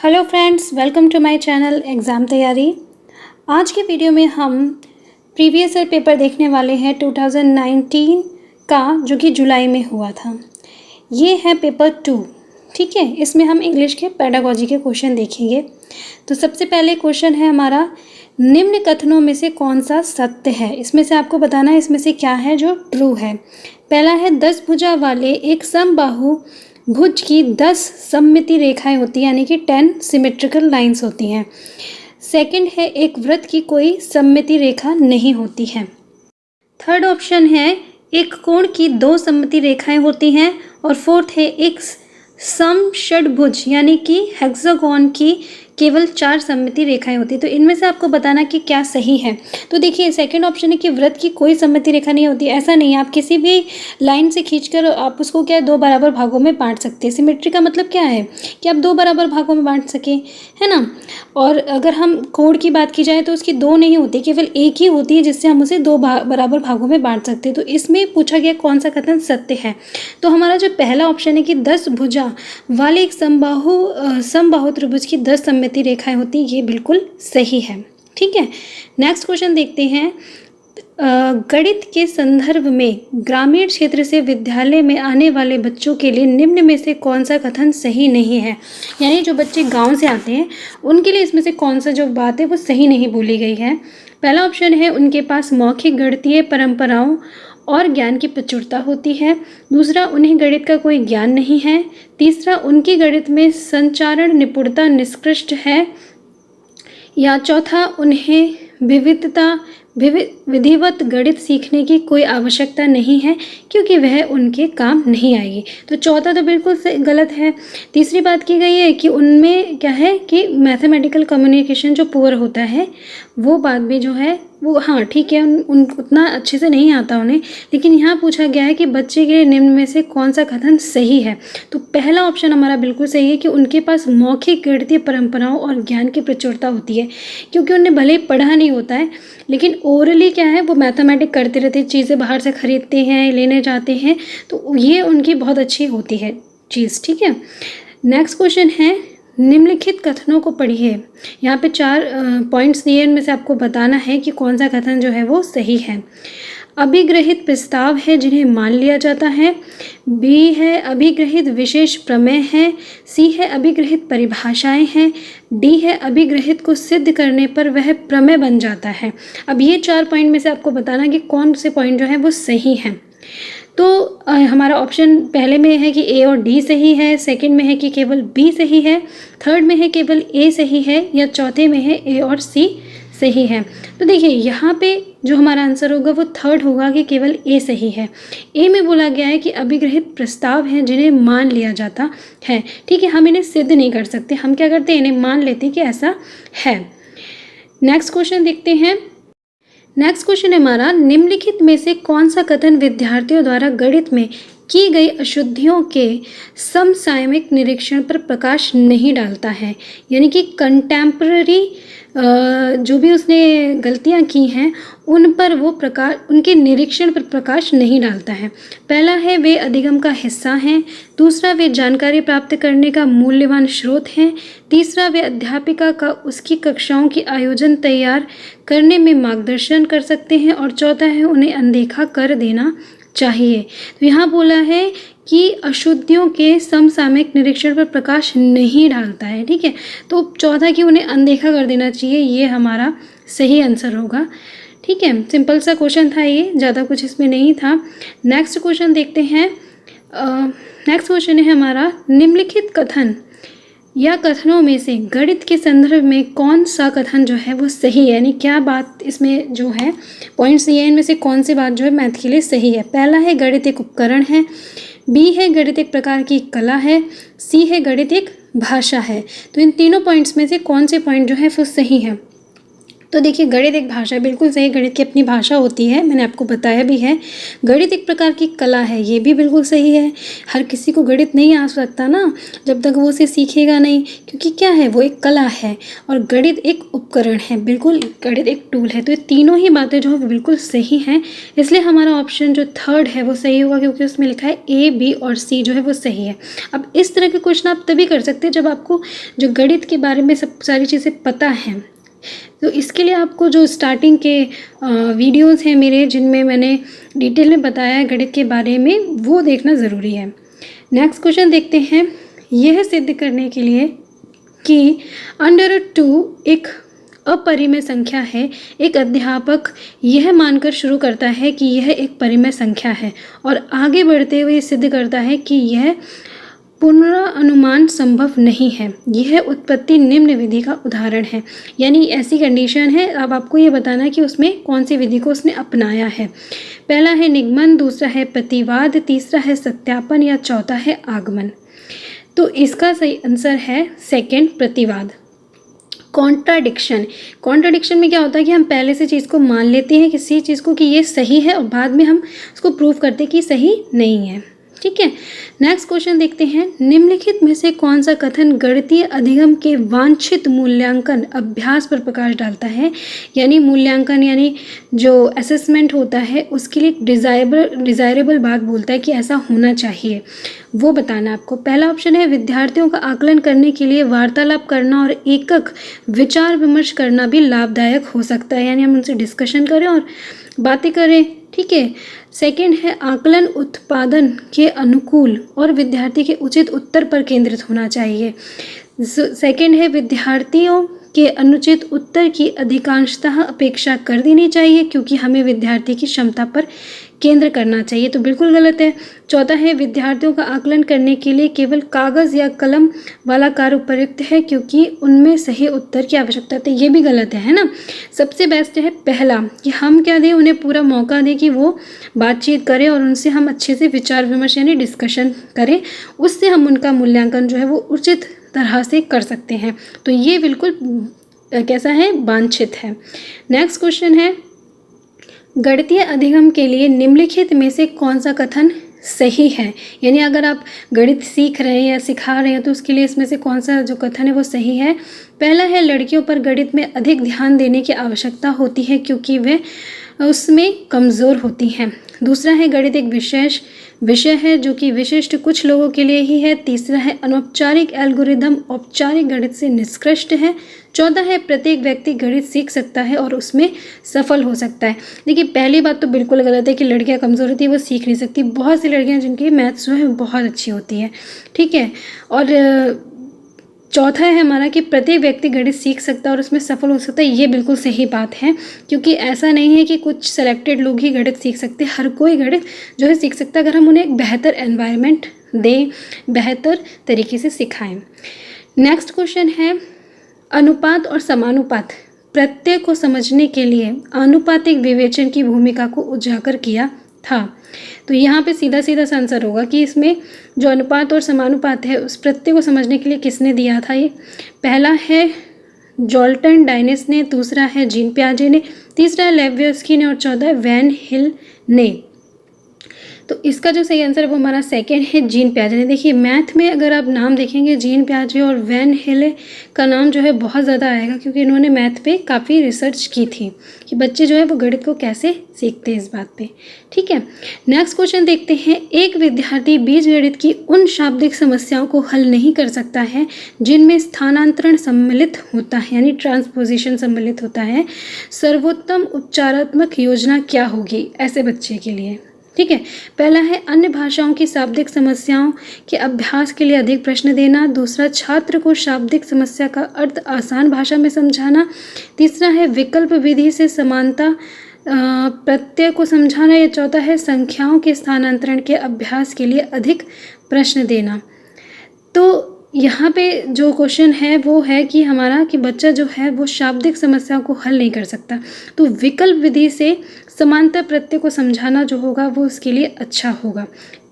Hello friends, welcome to my channel exam तैयारी। आज के वीडियो में हम प्रीवियस ईयर पेपर देखने वाले हैं 2019 का, जो कि जुलाई में हुआ था। ये है पेपर 2, ठीक है। इसमें हम इंग्लिश के पेडागोजी के क्वेश्चन देखेंगे। तो सबसे पहले क्वेश्चन है हमारा, निम्न कथनों में से कौन सा सत्य है। इसमें से आपको बताना है इसमें से क्या है जो ट्रू है। पहला है 10 भुजा वाले एक समबाहु भुज की 10 सममिति रेखाएं होती हैं, यानी कि 10 सिमेट्रिकल लाइंस होती हैं। सेकंड है एक वृत्त की कोई सममिति रेखा नहीं होती है। थर्ड ऑप्शन है एक कोण की 2 सममिति रेखाएं होती हैं। और फोर्थ है एक समषड्भुज यानी कि हेक्सागोन की केवल 4 सममिति रेखाएं होती है। तो इनमें से आपको बताना कि क्या सही है। तो देखिए, सेकंड ऑप्शन है कि वृत्त की कोई सममिति रेखा नहीं होती। ऐसा नहीं है, आप किसी भी लाइन से खींचकर आप उसको क्या है 2 बराबर भागों में बांट सकते हैं। सिमेट्री का मतलब क्या है कि आप 2 बराबर भागों में बांट सकें, है ना। और अगर हम कोण की बात की जाए तो उसकी 2 नहीं होती, केवल एक ही होती है, जिससे हम उसे 2 बराबर भागों में बांट सकते हैं। तो इसमें पूछा गया कौन सा कथन सत्य है। तो हमारा जो पहला ऑप्शन है कि 10 भुजा वाले एक समबाहु त्रिभुज की 10 सममिति रेखाएं होती, ये बिल्कुल सही है, ठीक है। नेक्स्ट क्वेश्चन देखते हैं। गणित के संदर्भ में ग्रामीण क्षेत्र से विद्यालय में आने वाले बच्चों के लिए निम्न में से कौन सा कथन सही नहीं है। यानी जो बच्चे गांव से आते हैं उनके लिए इसमें से कौन सा जो बात है वो सही नहीं बोली गई है। पहला ऑप्शन है उनके पास मौखिक गणितीय परंपराओं और ज्ञान की प्रचुरता होती है। दूसरा, उन्हें गणित का कोई ज्ञान नहीं है। तीसरा, उनकी गणित में संचारण निपुणता निष्कृष्ट है। या चौथा, उन्हें विधिवत गणित सीखने की कोई आवश्यकता नहीं है क्योंकि वह उनके काम नहीं आएगी। तो चौथा तो बिल्कुल गलत है। तीसरी बात की गई है कि उनमें क्या है कि मैथमेटिकल कम्युनिकेशन जो पुअर होता है वो बात भी जो है वो हाँ ठीक है, उन उतना अच्छे से नहीं आता उन्हें। लेकिन यहाँ पूछा गया है कि बच्चे के निम्न में से कौन सा कथन सही है। तो पहला ऑप्शन हमारा बिल्कुल सही है कि उनके पास मौखिक गणितीय परंपराओं और ज्ञान की प्रचुरता होती है, क्योंकि उन्हें भले ही पढ़ा नहीं होता है लेकिन ओरली क्या है वो मैथमेटिक करते रहते हैं, चीज़ें बाहर से खरीदते हैं, लेने जाते हैं, तो ये उनकी बहुत अच्छी होती है चीज़, ठीक है। नेक्स्ट क्वेश्चन है, निम्नलिखित कथनों को पढ़िए। यहाँ पे 4 पॉइंट्स दिए, इनमें से आपको बताना है कि कौन सा कथन जो है वो सही है। अभिग्रहित प्रस्ताव है जिन्हें मान लिया जाता है। बी है अभिग्रहित विशेष प्रमेय है। सी है अभिग्रहित परिभाषाएं हैं। डी है अभिग्रहित को सिद्ध करने पर वह प्रमेय बन जाता है। अब ये 4 पॉइंट में से आपको बताना कि कौन से पॉइंट जो है वो सही हैं। तो हमारा ऑप्शन पहले में है कि ए और डी सही है, सेकंड में है कि केवल बी सही है, थर्ड में है केवल ए सही है, या चौथे में है ए और सी सही है। तो देखिए यहाँ पे जो हमारा आंसर होगा वो थर्ड होगा कि केवल ए सही है। ए में बोला गया है कि अभिग्रहित प्रस्ताव हैं जिन्हें मान लिया जाता है, ठीक है। हम इन्हें सिद्ध नहीं कर सकते, हम क्या करते हैं, इन्हें मान लेते हैं कि ऐसा है। नेक्स्ट क्वेश्चन देखते हैं। नेक्स्ट क्वेश्चन है हमारा, निम्नलिखित में से कौन सा कथन विद्यार्थियों द्वारा गणित में की गई अशुद्धियों के समसामयिक निरीक्षण पर प्रकाश नहीं डालता है। यानी कि कंटेम्पररी जो भी उसने गलतियां की हैं उन पर वो उनके निरीक्षण पर प्रकाश नहीं डालता है। पहला है वे अधिगम का हिस्सा हैं। दूसरा, वे जानकारी प्राप्त करने का मूल्यवान स्रोत हैं। तीसरा, वे अध्यापिका का उसकी कक्षाओं की आयोजन तैयार करने में मार्गदर्शन कर सकते हैं। और चौथा है उन्हें अनदेखा कर देना चाहिए। तो यहाँ बोला है कि अशुद्धियों के समसामयिक निरीक्षण पर प्रकाश नहीं डालता है, ठीक है। तो चौथा कि उन्हें अनदेखा कर देना चाहिए, ये हमारा सही आंसर होगा, ठीक है। सिंपल सा क्वेश्चन था ये, ज़्यादा कुछ इसमें नहीं था। नेक्स्ट क्वेश्चन देखते हैं। नेक्स्ट क्वेश्चन है हमारा, निम्नलिखित कथन या कथनों में से गणित के संदर्भ में कौन सा कथन जो है वो सही है। यानी क्या बात इसमें जो है पॉइंट्स ये इनमें से कौन सी बात जो है मैथ के लिए सही है। पहला है गणित एक उपकरण है। बी है गणित एक प्रकार की कला है। सी है गणित एक भाषा है। तो इन तीनों पॉइंट्स में से कौन से पॉइंट जो है वो सही है। तो देखिए गणित एक भाषा है, बिल्कुल सही, गणित की अपनी भाषा होती है, मैंने आपको बताया भी है। गणित एक प्रकार की कला है, ये भी बिल्कुल सही है। हर किसी को गणित नहीं आ सकता ना, जब तक वो उसे सीखेगा नहीं, क्योंकि क्या है, वो एक कला है और गणित एक उपकरण है, बिल्कुल गणित एक टूल है। तो ये तीनों ही बातें जो है बिल्कुल सही हैं, इसलिए हमारा ऑप्शन जो थर्ड है वो सही होगा, क्योंकि उसमें लिखा है ए, बी और सी जो है वो सही है। अब इस तरह के क्वेश्चन आप तभी कर सकते हैं जब आपको जो गणित के बारे में सब सारी चीज़ें पता हैं। तो इसके लिए आपको जो स्टार्टिंग के वीडियोस हैं मेरे, जिनमें मैंने डिटेल में बताया है गणित के बारे में, वो देखना ज़रूरी है। नेक्स्ट क्वेश्चन देखते हैं। यह सिद्ध करने के लिए कि √2 एक अपरिमेय संख्या है, एक अध्यापक यह मानकर शुरू करता है कि यह एक परिमेय संख्या है और आगे बढ़ते हुए सिद्ध करता है कि यह पुनरानुमान संभव नहीं है। यह उत्पत्ति निम्न विधि का उदाहरण है। यानी ऐसी कंडीशन है, अब आपको ये बताना है कि उसमें कौन सी विधि को उसने अपनाया है। पहला है निगमन, दूसरा है प्रतिवाद, तीसरा है सत्यापन या चौथा है आगमन। तो इसका सही आंसर है सेकंड, प्रतिवाद। कॉन्ट्राडिक्शन में क्या होता है कि हम पहले से चीज़ को मान लेते हैं किसी चीज़ को कि ये सही है और बाद में हम उसको प्रूव करते हैं कि सही नहीं है। ठीक है, नेक्स्ट क्वेश्चन देखते हैं। निम्नलिखित में से कौन सा कथन गणितीय अधिगम के वांछित मूल्यांकन अभ्यास पर प्रकाश डालता है? यानी मूल्यांकन यानी जो असेसमेंट होता है उसके लिए डिज़ायरेबल बात बोलता है कि ऐसा होना चाहिए, वो बताना आपको। पहला ऑप्शन है विद्यार्थियों का आकलन करने के लिए वार्तालाप करना और एकक विचार विमर्श करना भी लाभदायक हो सकता है, यानी हम उनसे डिस्कशन करें और बातें करें। ठीक है, सेकंड है आकलन उत्पादन के अनुकूल और विद्यार्थी के उचित उत्तर पर केंद्रित होना चाहिए। सेकंड है विद्यार्थियों के अनुचित उत्तर की अधिकांशतः अपेक्षा कर देनी चाहिए, क्योंकि हमें विद्यार्थी की क्षमता पर केंद्र करना चाहिए, तो बिल्कुल गलत है। चौथा है विद्यार्थियों का आकलन करने के लिए केवल कागज़ या कलम वाला कार्य उपयुक्त है, क्योंकि उनमें सही उत्तर की आवश्यकता है, ये भी गलत है ना। सबसे बेस्ट है पहला, कि हम क्या दें, उन्हें पूरा मौका दें कि वो बातचीत करें और उनसे हम अच्छे से विचार विमर्श यानी डिस्कशन करें, उससे हम उनका मूल्यांकन जो है वो उचित तरह से कर सकते हैं। तो ये बिल्कुल कैसा है, वांछित है। नेक्स्ट क्वेश्चन है गणितीय अधिगम के लिए निम्नलिखित में से कौन सा कथन सही है? यानी अगर आप गणित सीख रहे हैं या सिखा रहे हैं तो उसके लिए इसमें से कौन सा जो कथन है वो सही है? पहला है लड़कियों पर गणित में अधिक ध्यान देने की आवश्यकता होती है क्योंकि वे उसमें कमज़ोर होती हैं। दूसरा है गणित एक विशेष विषय है जो कि विशिष्ट कुछ लोगों के लिए ही है। तीसरा है अनौपचारिक एल्गोरिदम औपचारिक गणित से निष्कृष्ट है। चौथा है प्रत्येक व्यक्ति गणित सीख सकता है और उसमें सफल हो सकता है। देखिए पहली बात तो बिल्कुल गलत है कि लड़कियां कमज़ोर होती है, वो सीख नहीं सकती। बहुत सी लड़कियां जिनकी मैथ्स जो है बहुत अच्छी होती है। ठीक है, और चौथा है हमारा कि प्रत्येक व्यक्ति गणित सीख सकता है और उसमें सफल हो सकता है। ये बिल्कुल सही बात है, क्योंकि ऐसा नहीं है कि कुछ सेलेक्टेड लोग ही गणित सीख सकते हैं। हर कोई गणित जो है सीख सकता है अगर हम उन्हें एक बेहतर एनवायरनमेंट दें, बेहतर तरीके से सिखाएं। नेक्स्ट क्वेश्चन है अनुपात और समानुपात प्रत्यय को समझने के लिए आनुपातिक विवेचन की भूमिका को उजागर किया था। तो यहाँ पे सीधा सीधा सा आंसर होगा कि इसमें जो अनुपात और समानुपात है उस प्रत्यय को समझने के लिए किसने दिया था? ये पहला है जॉल्टन डाइनेस ने, दूसरा है जीन पियाजे ने, तीसरा है लेवियस्की ने और चौथा है वैन हिल ने। तो इसका जो सही आंसर है वो हमारा सेकंड है जीन पियाजे ने। देखिए मैथ में अगर आप नाम देखेंगे जीन पियाजे और वैन हिल का नाम जो है बहुत ज़्यादा आएगा, क्योंकि इन्होंने मैथ पे काफ़ी रिसर्च की थी कि बच्चे जो है वो गणित को कैसे सीखते हैं इस बात पे। ठीक है, नेक्स्ट क्वेश्चन देखते हैं। एक विद्यार्थी बीजगणित की उन शाब्दिक समस्याओं को हल नहीं कर सकता है जिनमें स्थानांतरण सम्मिलित होता है, यानी ट्रांसपोजिशन सम्मिलित होता है। सर्वोत्तम उपचारात्मक योजना क्या होगी ऐसे बच्चे के लिए? ठीक है, पहला है अन्य भाषाओं की शाब्दिक समस्याओं के अभ्यास के लिए अधिक प्रश्न देना। दूसरा छात्र को शाब्दिक समस्या का अर्थ आसान भाषा में समझाना। तीसरा है विकल्प विधि से समानता प्रत्यय को समझाना। या चौथा है संख्याओं के स्थानांतरण के अभ्यास के लिए अधिक प्रश्न देना। तो यहाँ पे जो क्वेश्चन है वो है कि हमारा कि बच्चा जो है वो शाब्दिक समस्याओं को हल नहीं कर सकता, तो विकल्प विधि से समांतर प्रत्यय को समझाना जो होगा वो उसके लिए अच्छा होगा।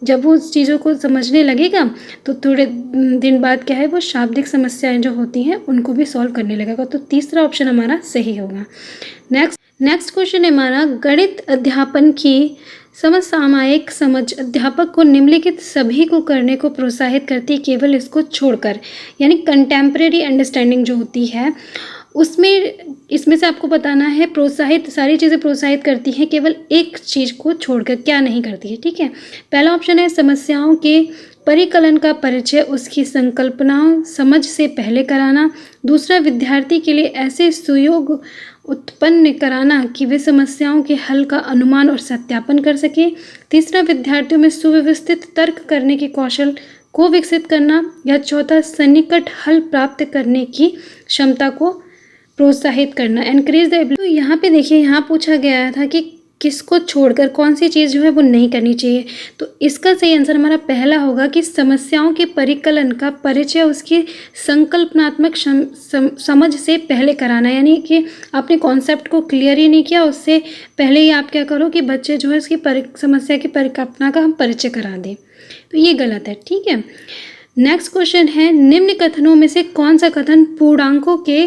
जब वो उस चीज़ों को समझने लगेगा तो थोड़े दिन बाद क्या है वो शाब्दिक समस्याएं जो होती हैं उनको भी सॉल्व करने लगेगा। तो तीसरा ऑप्शन हमारा सही होगा। नेक्स्ट क्वेश्चन है हमारा, गणित अध्यापन की समसामयिक समझ अध्यापक को निम्नलिखित सभी को करने को प्रोत्साहित करती है केवल इसको छोड़कर, यानी कंटेम्प्रेरी अंडरस्टैंडिंग जो होती है उसमें इसमें से आपको बताना है प्रोत्साहित सारी चीज़ें प्रोत्साहित करती हैं, केवल एक चीज़ को छोड़कर क्या नहीं करती है। ठीक है, पहला ऑप्शन है समस्याओं के परिकलन का परिचय उसकी संकल्पना समझ से पहले कराना। दूसरा, विद्यार्थी के लिए ऐसे सुयोग उत्पन्न कराना कि वे समस्याओं के हल का अनुमान और सत्यापन कर सके। तीसरा, विद्यार्थियों में सुव्यवस्थित तर्क करने के कौशल को विकसित करना। या चौथा, सन्निकट हल प्राप्त करने की क्षमता को प्रोत्साहित करना, एनकरेज द एबिलिटी। तो यहाँ पे देखिए, यहाँ पूछा गया था कि किसको छोड़कर कौन सी चीज़ जो है वो नहीं करनी चाहिए। तो इसका सही आंसर हमारा पहला होगा कि समस्याओं के परिकलन का परिचय उसकी संकल्पनात्मक समझ से पहले कराना, यानी कि आपने कॉन्सेप्ट को क्लियर ही नहीं किया, उससे पहले ही आप क्या करो कि बच्चे जो है उसकी समस्या की परिकल्पना का हम परिचय करा दें, तो ये गलत है। ठीक है, नेक्स्ट क्वेश्चन है, निम्न कथनों में से कौन सा कथन पूर्णांकों के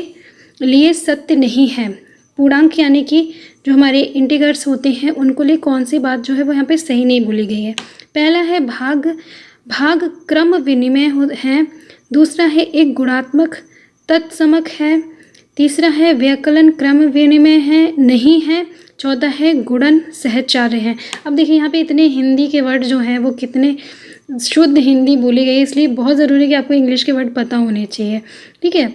लिए सत्य नहीं है। पूर्णांक यानी कि जो हमारे इंटीगर्स होते हैं उनको लिए कौन सी बात जो है वो यहाँ पे सही नहीं बोली गई है। पहला है भाग क्रम विनिमय है। दूसरा है एक गुणात्मक तत्समक है। तीसरा है व्याकलन क्रम विनिमय है नहीं है। चौथा है गुणन सहचार्य है। अब देखिए यहाँ पे इतने हिंदी के वर्ड जो हैं वो कितने शुद्ध हिंदी बोली गई, इसलिए बहुत ज़रूरी है कि आपको इंग्लिश के वर्ड पता होने चाहिए। ठीक है,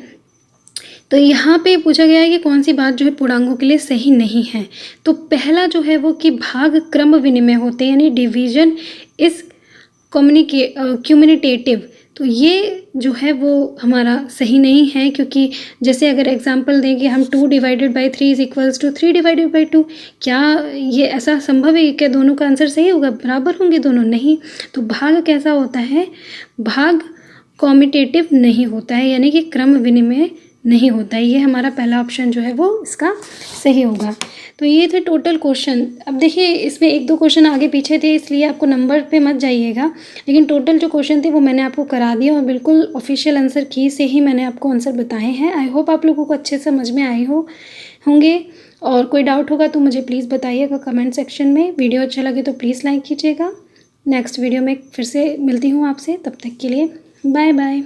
तो यहाँ पे पूछा गया है कि कौन सी बात जो है पूर्णांकों के लिए सही नहीं है। तो पहला जो है वो कि भाग क्रम विनिमय होते हैं, यानी डिवीजन इज कम्युनिटेटिव, तो ये जो है वो हमारा सही नहीं है, क्योंकि जैसे अगर एग्जांपल दें कि हम 2/3 इज इक्वल्स टू 3/2, क्या ये ऐसा संभव है क्या दोनों का आंसर सही होगा, बराबर होंगे दोनों? नहीं। तो भाग कैसा होता है, भाग कॉम्यूटेटिव नहीं होता है, यानी कि क्रम विनिमय नहीं होता है। ये हमारा पहला ऑप्शन जो है वो इसका सही होगा। तो ये थे टोटल क्वेश्चन। अब देखिए इसमें 1-2 क्वेश्चन आगे पीछे थे, इसलिए आपको नंबर पे मत जाइएगा, लेकिन टोटल जो क्वेश्चन थे वो मैंने आपको करा दिया और बिल्कुल ऑफिशियल आंसर की से ही मैंने आपको आंसर बताए हैं। आई होप आप लोगों को अच्छे समझ में आए होंगे, और कोई डाउट होगा तो मुझे प्लीज़ बताइएगा कमेंट सेक्शन में। वीडियो अच्छा लगे तो प्लीज़ लाइक कीजिएगा। नेक्स्ट वीडियो में फिर से मिलती हूँ आपसे, तब तक के लिए बाय बाय।